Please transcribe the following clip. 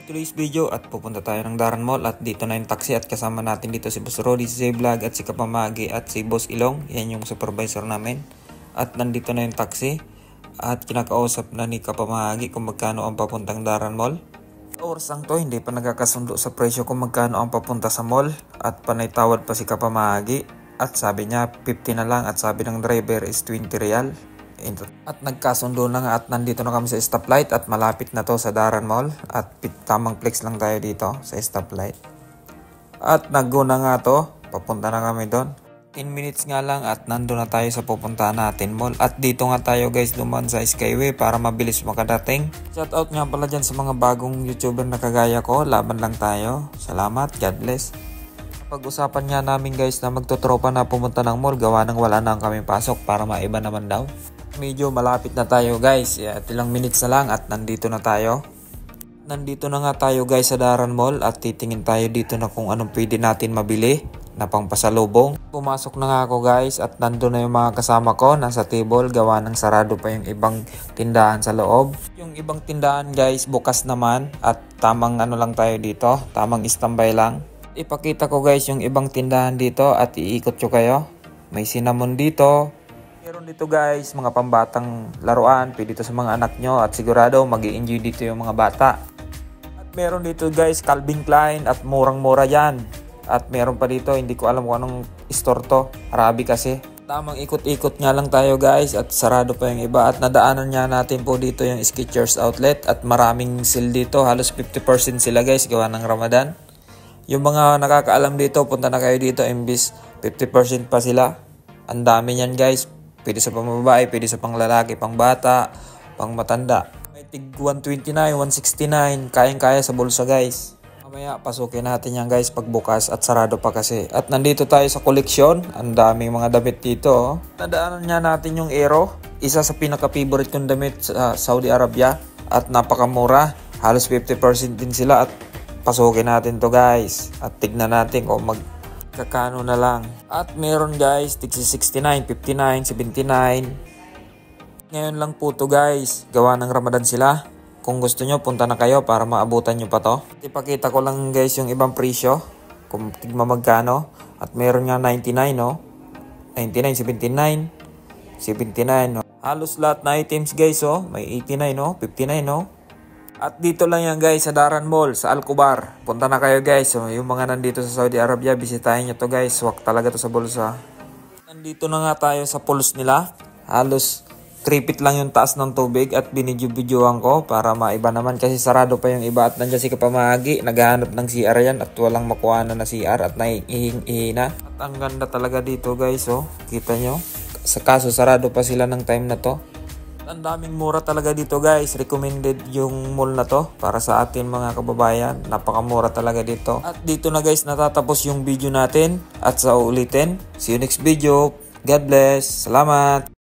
Today's video at pupunta tayo ng Daran Mall at dito na yung taxi at kasama natin dito si Boss Rody, si Vlog at si Kapamagi at si Boss Ilong. Yan yung supervisor namin. At nandito na yung taxi at kinakausap na ni Kapamagi kung magkano ang papuntang Daran Mall. Oras to, hindi pa nagkakasundo sa presyo kung magkano ang papunta sa mall at panay tawad pa si Kapamagi at sabi niya 50 na lang at sabi ng driver is 20 real. At nagkasundo na nga at nandito na kami sa stoplight at malapit na to sa Daran Mall at tamang flex lang tayo dito sa stoplight. At naguna nga to, papunta na kami doon. 10 minutes nga lang at nando na tayo sa pupuntahan natin mall. At dito nga tayo guys duman sa Skyway para mabilis makadating. Shoutout nga pala dyan sa mga bagong YouTuber na kagaya ko, laban lang tayo. Salamat, God bless. Pag-usapan nga namin guys na magtotropa na pumunta ng mall gawa nang wala na kami pasok para maiba naman daw. Medyo malapit na tayo guys, ilang minutes na lang at nandito na tayo. Nandito na nga tayo guys sa Daran Mall at titingin tayo dito na kung anong pwede natin mabili na pangpasalubong. Pumasok na nga ako guys at nandun na yung mga kasama ko nasa table gawa ng sarado pa yung ibang tindahan sa loob. Yung ibang tindahan guys bukas naman at tamang ano lang tayo dito, tamang standby lang. Ipakita ko guys yung ibang tindahan dito at iikot ko kayo. May cinnamon dito. Meron dito guys mga pambatang laruan, pwede dito sa mga anak nyo at sigurado mag-i-enjoy dito yung mga bata. At meron dito guys Calvin Klein at murang-mura yan. At meron pa dito, hindi ko alam kung anong store to, Arabic kasi. Tamang ikot-ikot nga lang tayo guys at sarado pa yung iba at nadaanan nga natin po dito yung Skechers outlet at maraming sale dito, halos 50% sila guys gawa ng Ramadan. Yung mga nakakaalam dito, punta na kayo dito imbis 50% pa sila. Ang dami niyan guys. Pwede sa pambabae, pwede sa panglalaki, pangbata, pangmatanda. May tig 129, 169, kayang-kaya sa bulsa guys. Mamaya pasukin natin yan guys pagbukas at sarado pa kasi. At nandito tayo sa koleksyon, ang daming mga damit dito. Oh. Nadaanan nga natin yung Aero, isa sa pinaka-favorite kong damit sa Saudi Arabia at napakamura. Halos 50% din sila at pasukin natin to guys. At tignan natin kung kakano na lang. At meron guys, tigsi 69, 59, 79. Ngayon lang po to guys. Gawa ng Ramadan sila. Kung gusto nyo, punta na kayo para maabutan nyo pa to. Ipakita ko lang guys yung ibang presyo. Kung tigma magkano. At meron nga 99 no. 99, 79, 79 no. Halos lahat na items guys oh. May 89 no, 59 no. At dito lang yan guys sa Daran Mall, sa Al-Kubar. Punta na kayo guys. So, yung mga nandito sa Saudi Arabia, bisitahin nyo to guys. Swak talaga to sa bulsa. Nandito na nga tayo sa pools nila. Halos 3 feet lang yung taas ng tubig at binidyo-bidyoan ko para maiba naman kasi sarado pa yung iba. At nandiyan si Kapamagi, naghahanap ng CR yan at walang makuha na CR at naiihina. At ang ganda talaga dito guys oh. Kita nyo? Sa kaso sarado pa sila ng time na to. Ang daming mura talaga dito guys. Recommended yung mall na to para sa atin mga kababayan. Napakamura talaga dito. At dito na guys natatapos yung video natin. At sa ulitin. See you next video. God bless. Salamat.